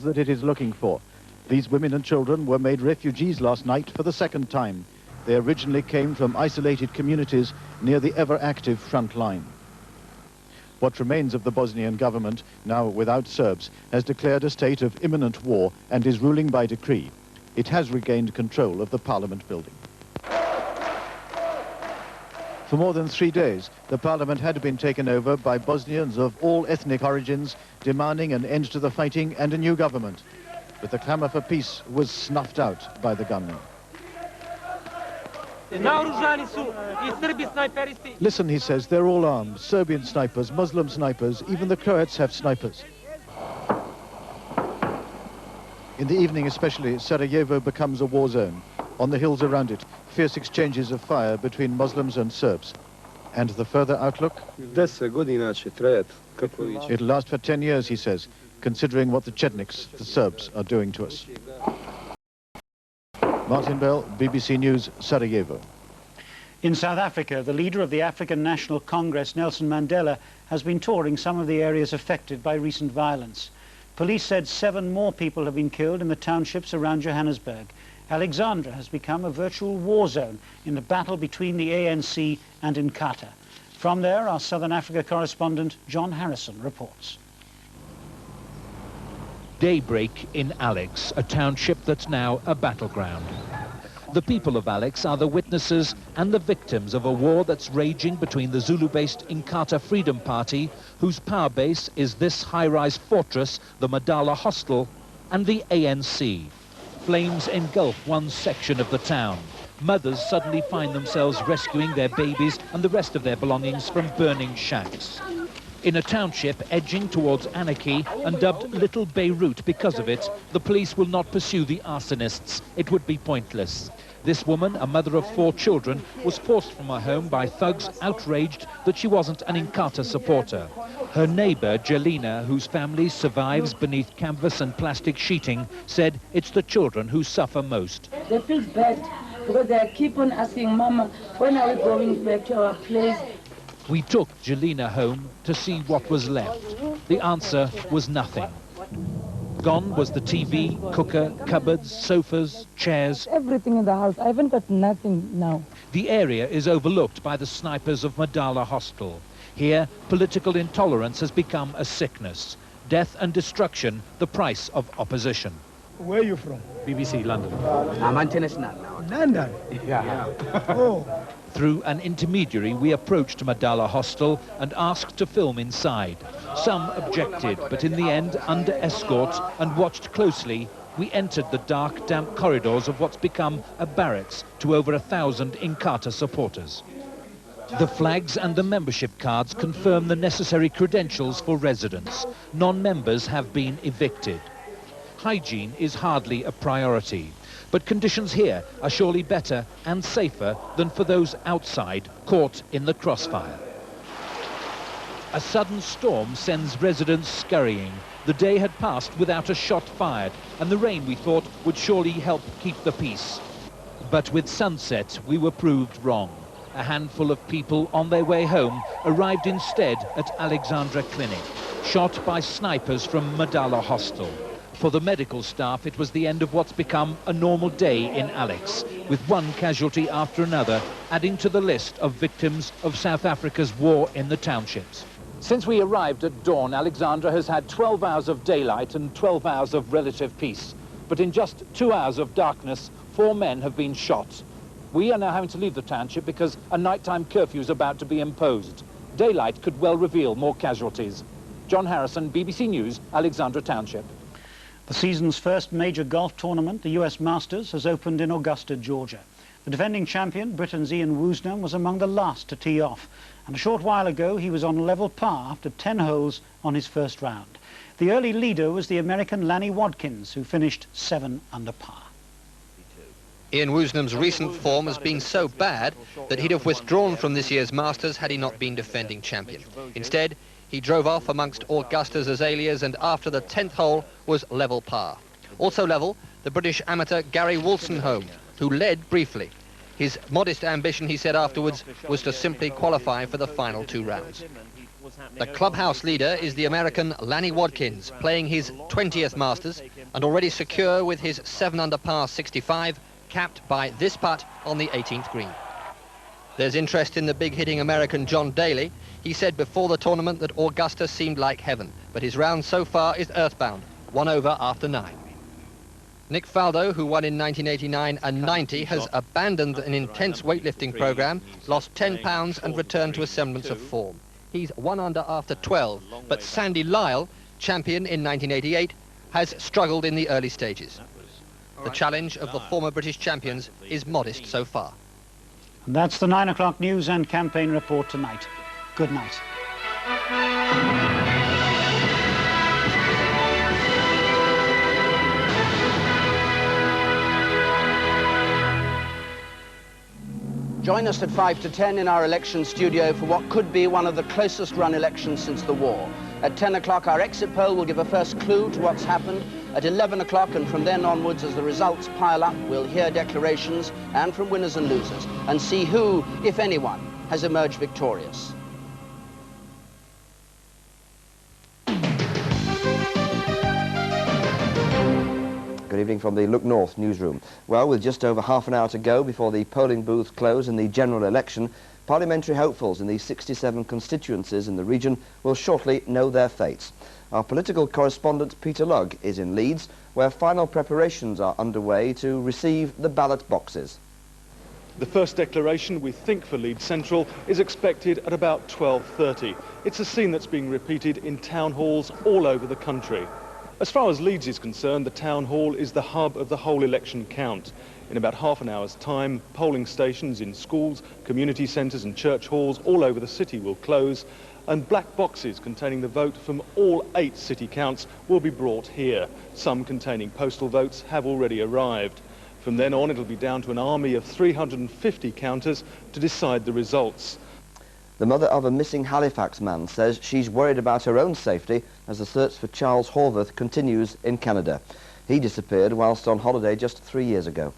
that it is looking for. These women and children were made refugees last night for the second time. They originally came from isolated communities near the ever-active front line. What remains of the Bosnian government, now without Serbs, has declared a state of imminent war and is ruling by decree. It has regained control of the parliament building. For more than 3 days, the parliament had been taken over by Bosnians of all ethnic origins, demanding an end to the fighting and a new government. But the clamour for peace was snuffed out by the gunmen. Listen, he says, they're all armed. Serbian snipers, Muslim snipers, even the Croats have snipers. In the evening especially, Sarajevo becomes a war zone. On the hills around it, fierce exchanges of fire between Muslims and Serbs. And the further outlook? It'll last for 10 years, he says, considering what the Chetniks, the Serbs, are doing to us. Martin Bell, BBC News, Sarajevo. In South Africa, the leader of the African National Congress, Nelson Mandela, has been touring some of the areas affected by recent violence. Police said 7 more people have been killed in the townships around Johannesburg. Alexandra has become a virtual war zone in the battle between the ANC and Inkatha. From there, our Southern Africa correspondent John Harrison reports. Daybreak in Alex, a township that's now a battleground. The people of Alex are the witnesses and the victims of a war that's raging between the Zulu-based Inkatha Freedom Party, whose power base is this high-rise fortress, the Madala Hostel, and the ANC. Flames engulf one section of the town. Mothers suddenly find themselves rescuing their babies and the rest of their belongings from burning shacks. In a township edging towards anarchy and dubbed Little Beirut because of it, the police will not pursue the arsonists. It would be pointless. This woman, a mother of 4 children, was forced from her home by thugs outraged that she wasn't an Inkatha supporter. Her neighbour, Jelena, whose family survives beneath canvas and plastic sheeting, said it's the children who suffer most. They feel bad because they keep on asking, Mama, when are we going back to our place? We took Jelena home to see what was left. The answer was nothing. Gone was the TV, cooker, cupboards, sofas, chairs. Everything in the house. I haven't got nothing now. The area is overlooked by the snipers of Madala Hostel. Here, political intolerance has become a sickness. Death and destruction, the price of opposition. Where are you from? BBC London. I'm international now. London? Yeah. Oh. Through an intermediary, we approached Madala Hostel and asked to film inside. Some objected, but in the end, under escort and watched closely, we entered the dark, damp corridors of what's become a barracks to over 1,000 Inkatha supporters. The flags and the membership cards confirm the necessary credentials for residents. Non-members have been evicted. Hygiene is hardly a priority, but conditions here are surely better and safer than for those outside caught in the crossfire. A sudden storm sends residents scurrying. The day had passed without a shot fired, and the rain, we thought, would surely help keep the peace. But with sunset, we were proved wrong. A handful of people on their way home arrived instead at Alexandra Clinic, shot by snipers from Madala Hostel. For the medical staff, it was the end of what's become a normal day in Alex, with one casualty after another, adding to the list of victims of South Africa's war in the townships. Since we arrived at dawn, Alexandra has had 12 hours of daylight and 12 hours of relative peace. But in just 2 hours of darkness, 4 men have been shot. We are now having to leave the township because a nighttime curfew is about to be imposed. Daylight could well reveal more casualties. John Harrison, BBC News, Alexandra Township. The season's first major golf tournament, the US Masters, has opened in Augusta, Georgia. The defending champion, Britain's Ian Woosnam, was among the last to tee off. And a short while ago, he was on level par after 10 holes on his first round. The early leader was the American Lanny Wadkins, who finished 7 under par. Ian Woosnam's recent form has been so bad that he'd have withdrawn from this year's Masters had he not been defending champion. Instead, he drove off amongst Augusta's azaleas and after the 10th hole was level par. Also level, the British amateur Gary Wolstenholme, who led briefly. His modest ambition, he said afterwards, was to simply qualify for the final 2 rounds. The clubhouse leader is the American Lanny Wadkins, playing his 20th Masters and already secure with his 7-under par 65, capped by this putt on the 18th green. There's interest in the big-hitting American John Daly. He said before the tournament that Augusta seemed like heaven, but his round so far is earthbound, 1 over after 9. Nick Faldo, who won in 1989 and 90, has abandoned an intense weightlifting program, lost 10 pounds and returned to a semblance of form. He's 1 under after 12, but Sandy Lyle, champion in 1988, has struggled in the early stages. The challenge of the former British champions is modest so far. And that's the 9 o'clock news and campaign report tonight. Good night. Join us at 5 to 10 in our election studio for what could be one of the closest run elections since the war. At 10 o'clock, our exit poll will give a first clue to what's happened. At 11 o'clock and from then onwards, as the results pile up, we'll hear declarations and from winners and losers and see who, if anyone, has emerged victorious. Good evening from the Look North newsroom. Well, with just over half an hour to go before the polling booths close in the general election, parliamentary hopefuls in the 67 constituencies in the region will shortly know their fates. Our political correspondent Peter Lugg is in Leeds, where final preparations are underway to receive the ballot boxes. The first declaration, we think, for Leeds Central is expected at about 12:30. It's a scene that's being repeated in town halls all over the country. As far as Leeds is concerned, the town hall is the hub of the whole election count. In about half an hour's time, polling stations in schools, community centres and church halls all over the city will close, and black boxes containing the vote from all 8 city counts will be brought here. Some containing postal votes have already arrived. From then on, it'll be down to an army of 350 counters to decide the results. The mother of a missing Halifax man says she's worried about her own safety as the search for Charles Horvath continues in Canada. He disappeared whilst on holiday just 3 years ago.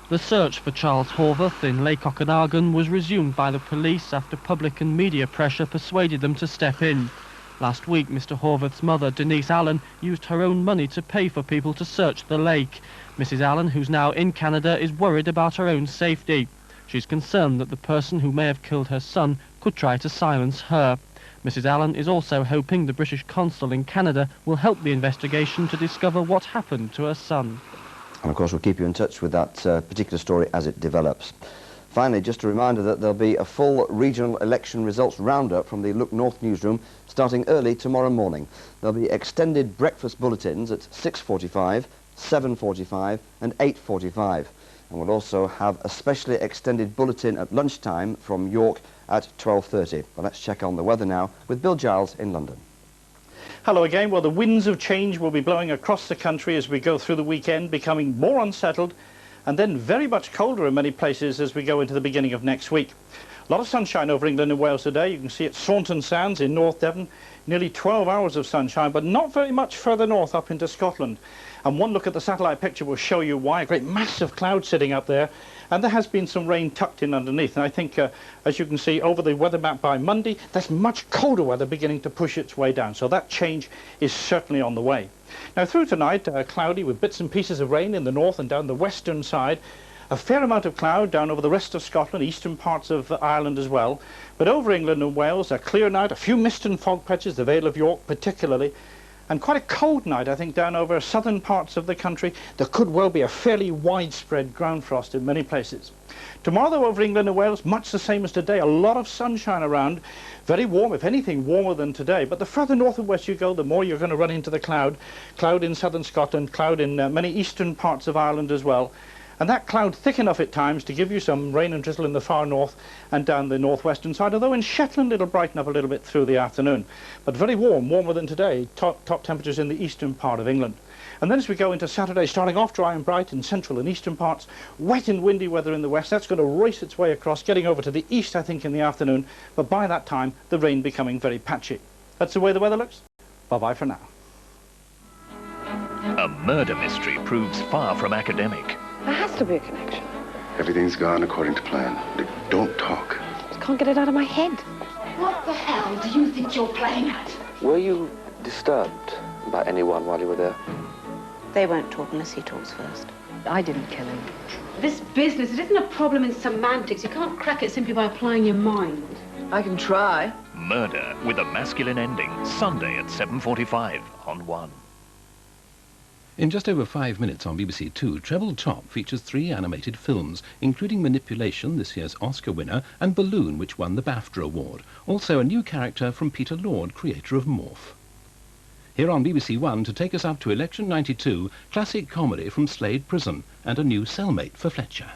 The search for Charles Horvath in Lake Okanagan was resumed by the police after public and media pressure persuaded them to step in. Last week, Mr. Horvath's mother, Denise Allen, used her own money to pay for people to search the lake. Mrs. Allen, who's now in Canada, is worried about her own safety. She's concerned that the person who may have killed her son could try to silence her. Mrs. Allen is also hoping the British consul in Canada will help the investigation to discover what happened to her son. And of course we'll keep you in touch with that particular story as it develops. Finally, just a reminder that there'll be a full regional election results roundup from the Look North newsroom starting early tomorrow morning. There'll be extended breakfast bulletins at 6:45, 7:45 and 8:45. And we'll also have a specially extended bulletin at lunchtime from York at 12:30. Well, let's check on the weather now with Bill Giles in London. Hello again. Well, the winds of change will be blowing across the country as we go through the weekend, becoming more unsettled and then very much colder in many places as we go into the beginning of next week. A lot of sunshine over England and Wales today. You can see at Saunton Sands in North Devon, nearly 12 hours of sunshine, but not very much further north up into Scotland. And one look at the satellite picture will show you why. A great mass of cloud sitting up there, and there has been some rain tucked in underneath. And I think, as you can see over the weather map by Monday, there's much colder weather beginning to push its way down. So that change is certainly on the way. Now through tonight, cloudy with bits and pieces of rain in the north and down the western side. A fair amount of cloud down over the rest of Scotland, eastern parts of Ireland as well. But over England and Wales, a clear night, a few mist and fog patches, the Vale of York particularly. And quite a cold night, I think, down over southern parts of the country. There could well be a fairly widespread ground frost in many places. Tomorrow, though, over England and Wales, much the same as today. A lot of sunshine around. Very warm, if anything, warmer than today. But the further north and west you go, the more you're going to run into the cloud. Cloud in southern Scotland, cloud in many eastern parts of Ireland as well. And that cloud thick enough at times to give you some rain and drizzle in the far north and down the northwestern side, although in Shetland it'll brighten up a little bit through the afternoon. But very warm, warmer than today, top temperatures in the eastern part of England. And then as we go into Saturday, starting off dry and bright in central and eastern parts, wet and windy weather in the west. That's going to race its way across, getting over to the east, I think, in the afternoon. But by that time, the rain becoming very patchy. That's the way the weather looks. Bye-bye for now. A murder mystery proves far from academic. There has to be a connection. Everything's gone according to plan. Don't talk. I just can't get it out of my head. What the hell do you think you're playing at? Were you disturbed by anyone while you were there? They won't talk unless he talks first. I didn't kill him. This business, it isn't a problem in semantics. You can't crack it simply by applying your mind. I can try. Murder with a masculine ending, Sunday at 7:45 on 1. In just over 5 minutes on BBC Two, Treble Top features 3 animated films, including Manipulation, this year's Oscar winner, and Balloon, which won the BAFTA award. Also a new character from Peter Lord, creator of Morph. Here on BBC One, to take us up to Election 92, classic comedy from Slade Prison, and a new cellmate for Fletcher.